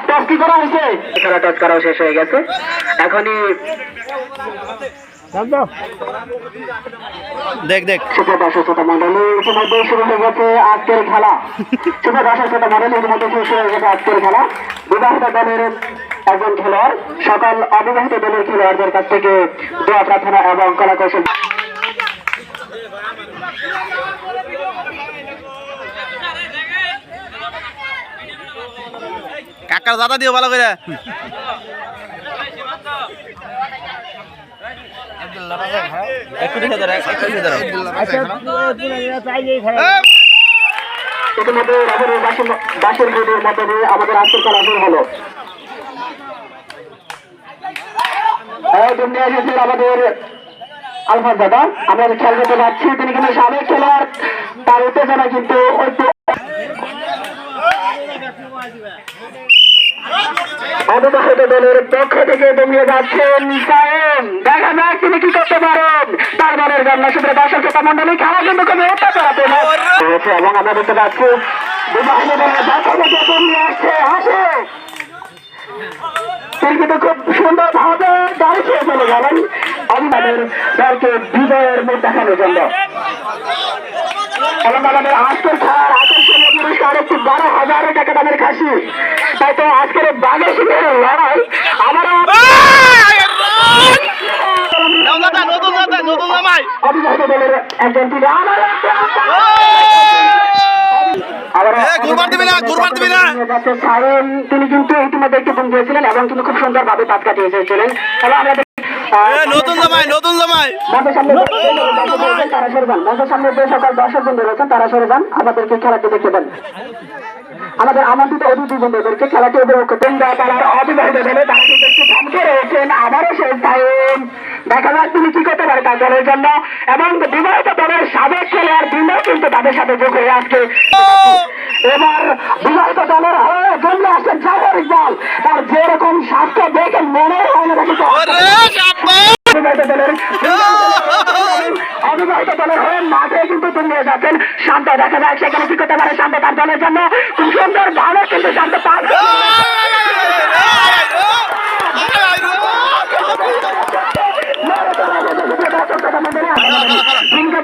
Toss কি করা হয়েছে? খেলা টস করাও শেষ হয়ে গেছে। এখনই দেখ দেখ সুপ্রিয় দর্শক শ্রোতা মণ্ডলী, ইতিমধ্যে শুরু হয়ে গেছে আজকের খেলা। সুপ্রিয় দর্শক শ্রোতা মণ্ডলী, ইতিমধ্যে শুরু হয়ে গেছে আজকের খেলা। বিবাহিত দলের একজন খেলোয়াড় সকল অবিবাহিত দলের খেলোয়াড়দের কাছ থেকে দোয়া প্রার্থনা এবং কলা কৌশল। কাকার দাদা দিও ভালো করে। ইতিমধ্যে বাসের বোর্ডের মধ্যে দিয়ে আমাদের আজকের খেলা শুরু হলো। আমাদের আলফাজ দাদা, আমরা খেয়াল করতে পারছি তিনি কিন্তু সাবেক খেলোয়াড়, তার উত্তেজনা কিন্তু অবিবাহিত দলের পক্ষ থেকে দমিয়ে যাচ্ছেন সায়েম। দেখা যাক তিনি কি করতে পারেন তার দলের জন্য। সুপ্রিয় দর্শক শ্রোতা মণ্ডলী, খেলা কিন্তু খুবই অত্যাচার এবং আমরা দেখতে পাচ্ছি বিবাহিত দলের পক্ষ থেকে দমিয়ে আসছে হাসে। তিনি কিন্তু খুব সুন্দর ভাবে দাঁড়িয়ে চলে গেলেন আমাদের দলকে বিজয়ের মুখ দেখানোর জন্য। এবং আমাদের আজকের খেলার আকর্ষণীয় পুরস্কার একটি 12,000 টাকা দামের খাসি। তাই তো আজকের বাঘের সিংহের লড়াই আমারও অবিবাহিত দলের একজন তিনি কিন্তু ইতিমধ্যে একটু গুম দিয়েছিলেন এবং তিনি খুব সুন্দর ভাবে পাত কাটিয়ে এসেছিলেন। এবং আমরা নতুন জামাই তারা সরে যান, মঞ্চের সামনে যে সকল দর্শক বন্ধু রয়েছেন তারা সরে যান, আমাদেরকে খেলাটি দেখতে দেন। আমাদের আমন্ত্রিত অতিথি বন্ধুদেরকে খেলাটি উপভোগ করতেন। তারা অবিবাহিত দলে তারা কিন্তু একটু থমকে রয়েছেন। আবারও শেষ টাইম, দেখা যাক তিনি কি করতে পারে তার দলের জন্য। এবং বিবাহিত দলের সাবেক খেলোয়াড় বৃন্দ কিন্তু তাদের সাথে যোগ হয়ে আসছে। এবার বিবাহিত দলের হয়ে জন্মে আসছেন জাফর ইকবাল। তার যেরকম স্বাস্থ্য দেখে মনে হয় না অবিবাহিত দলের হয়ে মাঠে কিন্তু তুলে যাচ্ছেন শান্ত। দেখা যায় সেখানে কি করতে পারে শান্ত তার দলের জন্য। খুব সুন্দর ভালো কিন্তু শান্ত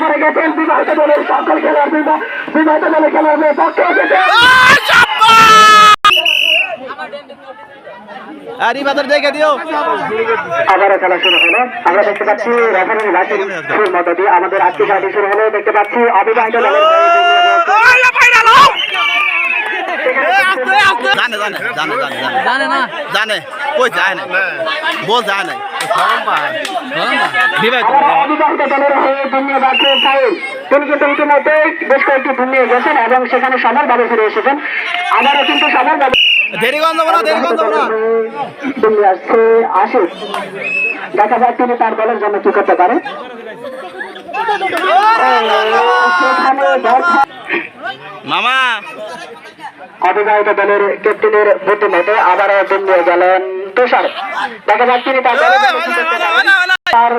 পরে গেছেন বিবাহিত দলের সকল খেলোয়াড়। বিবাহিত দলের খেলোয়াড়দের পক্ষে দেখে দিও। আবারও খেলা শুরু হলো। আমরা দেখতে পাচ্ছি রেফারির বাসের মধ্য দিয়ে আমাদের আজকে খেলাটি শুরু হলো। দেখতে পাচ্ছি অবিবাহিত দলের অবিবাহিত দলের হয়ে দুনিয়া বাঁচিয়ে সাহেব তিনি কিন্তু ইতিমধ্যে বেশ কয়েকটি দুনিয়ে গেছেন এবং সেখানে সমানভাবে ফিরে এসেছেন। আবারও কিন্তু সমানভাবে আসছে আসে। দেখা যাক তিনি তার দলের জন্য কি করতে পারে। মামা অবিবাহিত দলের ক্যাপ্টেনের বুদ্ধিমতে আবারও দুনিয়ে গেলেন তুষার। দেখা যাক তিনি তার দলের জন্য কি করতে পারেন। তার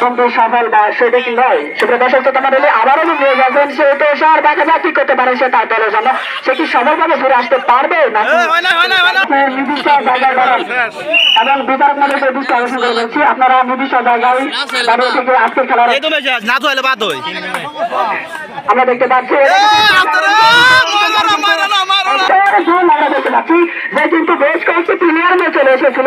কিন্তু সফল বা সেটা কি নয়। সুপ্রিয় দর্শক শ্রোতা মণ্ডলী, আবারও নিয়ে যাবেন সে তুষার। দেখা যাক কি করতে পারে সে তার দলের জন্য। সে কি সফলভাবে ফিরে আসতে পারবে নাকি নির্দিষ্ট জায়গায় দাঁড়ান এবং বিচারক মন্ডলী দৃষ্টি আকর্ষণ করে বলছি আপনারা নির্দিষ্ট জায়গায় দাঁড়িয়ে থেকে আজকের খেলার আমরা দেখতে পাচ্ছি আমরা দেখতে পাচ্ছি যে কিন্তু বেশ কয়েকটি প্লেয়ার নিয়ে চলে এসেছিল।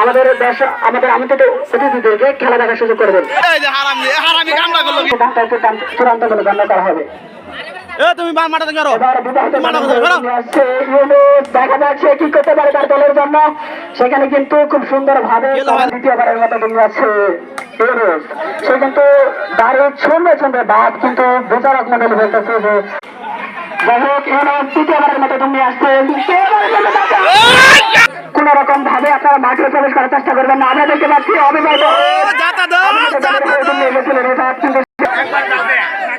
আমাদের আমাদের আমন্ত্রিত অতিথিদেরকে খেলা দেখার সুযোগ করে দেন। চূড়ান্ত বলে গণ্য করা হবে। দেখা যাচ্ছে কি করতে পারে তার দলের জন্য। সেখানে কিন্তু খুব সুন্দর ভাবে দ্বিতীয়বারের মতো তুমি আছে সে কিন্তু দাঁড়িয়ে ছন্দে ছন্দে বাদ কিন্তু বিচারক মন্ডলী বলতেছে যে যাই হোক তৃতীয়বারের মতো তুমি আসছে। কোন রকম ভাবে আপনারা মাঠে প্রবেশ করার চেষ্টা করবেন না। আমরা দেখতে পাচ্ছি অবিবাহিত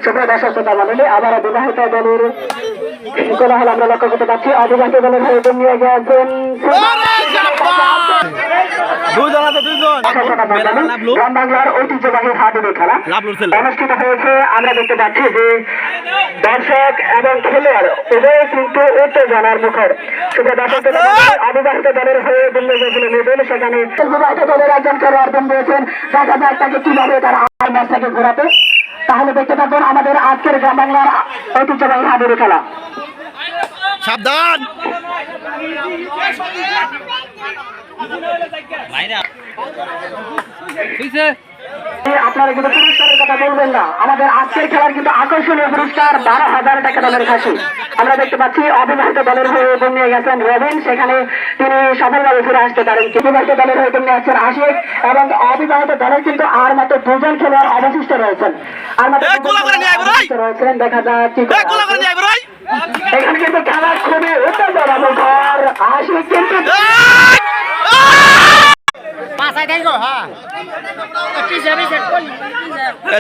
সুপ্রিয় দর্শক শ্রোতা মণ্ডলী, আবারও বিবাহিত দলের কোলাহল আমরা লক্ষ্য করতে পারছি। অবিবাহিত দলের হয়ে নিয়ে গেছেন দুইজন আছে দুইজন গ্রাম বাংলার ঐতিহ্যবাহী হাডুডু খেলা লাভলুর ছেলে অনুষ্ঠিত হয়েছে। আমরা দেখতে পাচ্ছি যে দর্শক এবং খেলোয়াড় উভয়ে কিন্তু উত্তেজনার মুখর। শুধু দর্শকদের অবিবাহিত দলের হয়ে দিল্লি যেগুলো নেবেন সেখানে বিবাহিত দলের একজন খেলোয়াড় দিন দিয়েছেন। দেখা যাক তাকে কিভাবে তারা আর ম্যাচটাকে ঘোরাতে। তাহলে দেখতে পাবেন আমাদের আজকের গ্রাম বাংলার ঐতিহ্যবাহী হাডুডু খেলা। সাবধান আপনারা কিন্তু পুরস্কারের কথা বলবেন না। আমাদের আজকের খেলার কিন্তু আকর্ষণীয় পুরস্কার 12,000 টাকা দলের কাছে। আমরা দেখতে পাচ্ছি অবিবাহিত দলের হয়ে এবং নিয়ে গেছেন রবিন, সেখানে তিনি সফলভাবে ফিরে আসতে পারেন। বিবাহিত দলের হয়ে নিয়ে আসছেন আশিক এবং অবিবাহিত দলের কিন্তু আর মাত্র 2 জন খেলোয়াড় অবশিষ্ট রয়েছেন। আর মাত্র 2 জন অবশিষ্ট রয়েছেন। দেখা যাক কি এখানে কিন্তু খেলা খুবই উত্তেজনামুখর। আশিক কিন্তু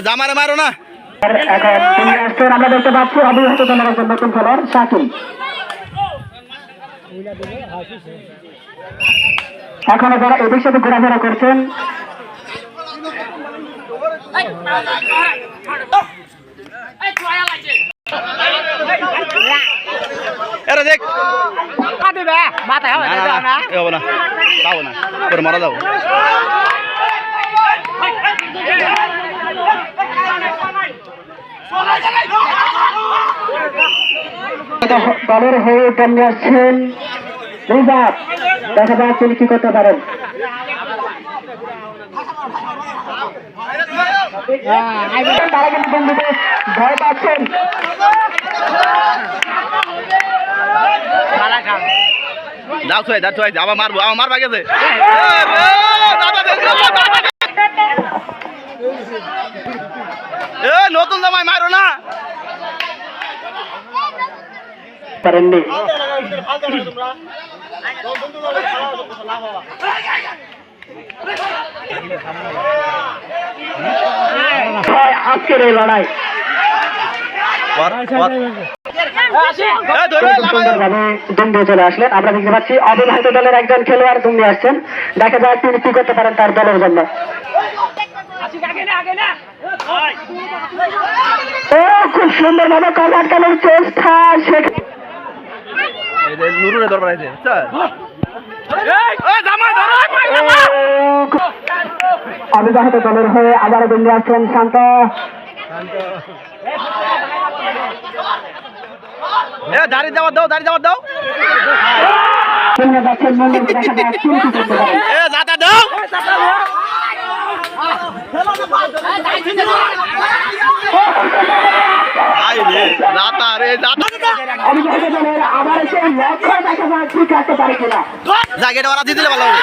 জামারে মারো না। এখন তিনি আসছেন। আমরা দেখতে পাচ্ছি অবিবাহিত দলের একজন নতুন খেলোয়াড় শাকিল। এখনো যারা এদের সাথে ঘোরাফেরা করছেন এরা দেখ মাথায় হবে না পাবো না পরে মারা যাবো। দলের হয়ে তেমনি আসছেন রিজার্ভ। দেখা যাক তিনি কি করতে পারেন। তারা কিন্তু বন্ধুদের ভয় পাচ্ছেন। যাও ছুঁয়ে আবার মারবো আমার মারবা গেছে। নতুন জামাই মারো না। পারেননি। আজকের এই লড়াই সুন্দরভাবে দুমড়ে চলে আসলেন। আমরা দেখতে পাচ্ছি অবিবাহিত দলের একজন খেলোয়াড় দুমড়ে আসছেন। দেখা যায় তিনি কি করতে পারেন তার দলের জন্য। ও খুব সুন্দরভাবে কল আটকানোর চেষ্টা। নুরুরে দরবার আছে অবিবাহিত দলের হয়ে আবারও দুমড়ে আসছেন শান্ত। দাঁড়িয়ে যাওয়ার দাও দাঁড়িয়ে যাওয়ার দাও যাচ্ছেন মন্দির। দেখা যায় তিনি কি করতে পারেন। দাদা দাও অবিবাহিত দলের আবার সে লক্ষ্য দেখা যায় ঠিক রাখতে পারে কিনা। জায়গাটা ওরা দিয়ে দিলে ভালো হবে।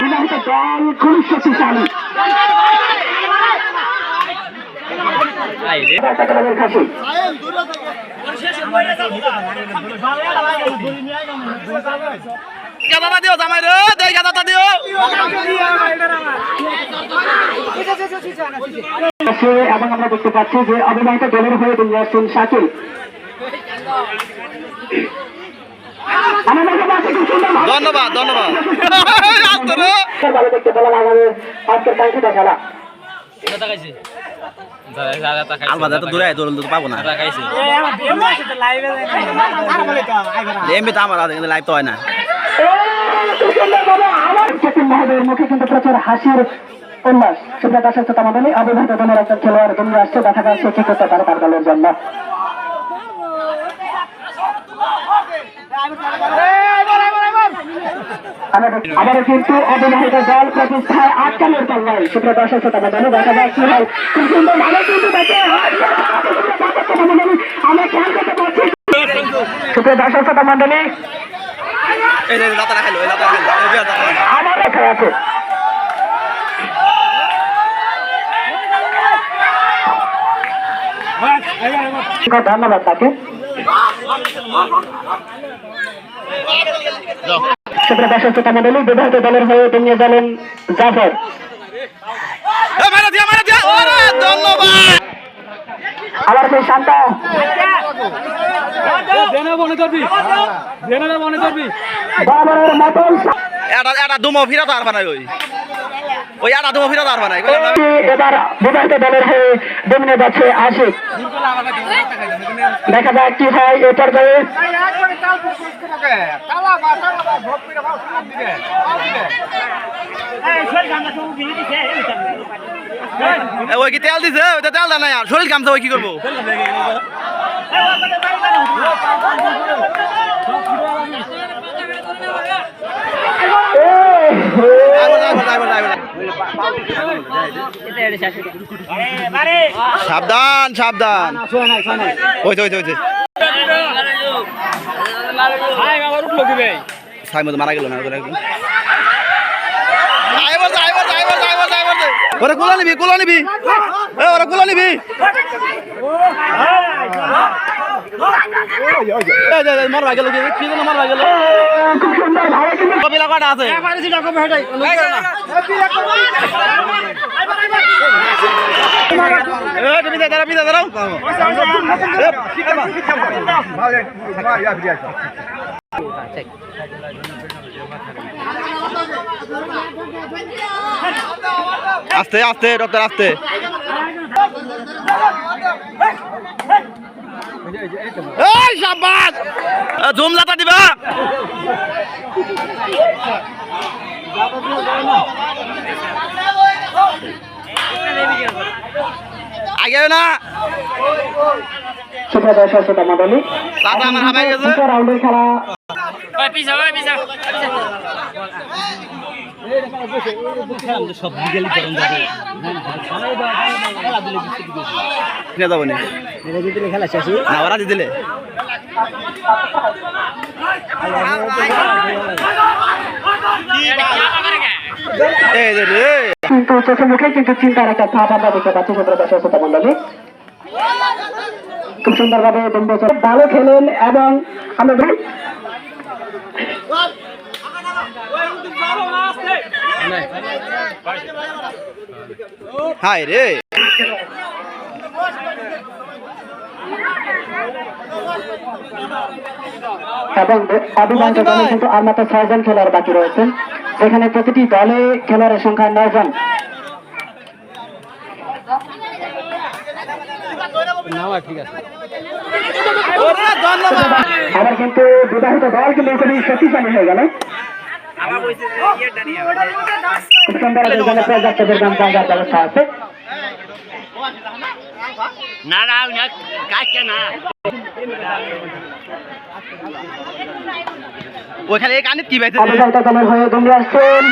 বিবাহিত দল খুবই শক্তিশালী। গাদাটা দিও জামাই রে, দেই গাদাটা দিও। এবং আমরা দেখতে পাচ্ছি যে অবিবাহিত দলের হয়ে তিনি আসছেন শাকিল। ধন্যবাদ ধন্যবাদ। ভালো দেখতে পেলাম আমাদের আজকের কাঙ্ক্ষিত খেলা। আলবাদা তো দূরে দৌড় তো পাবো না। এমবি তো আমার লাইভ তো হয় না। মহোদয়ের মুখে কিন্তু প্রচুর হাসির উল্লাস। সেটা দর্শক শ্রোতা মণ্ডলী, অবিবাহিত দলের একজন খেলোয়াড় দুমড়ে আসছে। দেখা যাচ্ছে কি করতে পারে তার দলের জন্য। আবারও কিন্তু অবিবাহিত দল প্রতিষ্ঠায় আটকানোর পাল্লাই। সেটা দর্শক শ্রোতা মণ্ডলী, দেখা যায় কি হয়। খুব সুন্দর ভালো কিন্তু আমরা খেয়াল করতে পারছি। সেটা দর্শক শ্রোতা মণ্ডলী আমার রেখায় আছে। ধন্যবাদ তাকে। সেটা দর্শক শ্রোতা মণ্ডলী, বিবাহিত দলের হয়ে নিয়ে গেলেন জাফর। আবার সেই শান্ত মনে করবি বাবরের মতন এটা দুমো ফিরা তো আর বানাই ওই এটা দুমো ফিরা তো আর বানাই এবার বিবাহিত দলের হয়ে ডমিনে যাচ্ছে আশিক। দেখা যাক কি হয় এ পর্যায়ে। ওই কি তেল দিছে ওই তো তেল দেয় না আর শরীর কামছে ওই কি করবো সাবধান সাবধান ওই ওই ওই সাই মতো মারা গেল না ওরা কুলা নিবি ওরা কুলা নিবি মারবা গেল কি জন্য মারবা গেল কপিলা কটা আছে দাঁড়াও আস্তে আস্তে ডক্টর আস্তে জুমলাটা দিবা আগে না সুপ্রদর্শক শ্রোতা মণ্ডলী, আমার হাবাই গেছে দ্বিতীয় রাউন্ডের খেলা যাবো না খেলা শেষ না ওরা দিয়ে দিলে কিন্তু চোখে মুখে কিন্তু চিন্তার একটা ভাব আমরা দেখতে পাচ্ছি সুপ্রদর্শক শ্রোতা মণ্ডলী। খুব সুন্দরভাবে ভালো খেলেন এবং আমরা হায় রে এবং অধিকাংশ দলে কিন্তু আর মাত্র 6 জন খেলোয়াড় বাকি রয়েছেন, যেখানে প্রতিটি দলে খেলোয়াড়ের সংখ্যা 9 জন। আবার কিন্তু বিবাহিত দল কিন্তু খুবই শক্তিশালী হয়ে গেল। খুব সুন্দর এখানে পর্যাপ্তদের দাম জায়গার ব্যবস্থা আছে। না না কাছে না ওইখানে এই কানে কি পাইছে অবিবাহিত দলের হয়ে দৌড়ে আসছেন,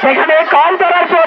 সেখানে কল করার পর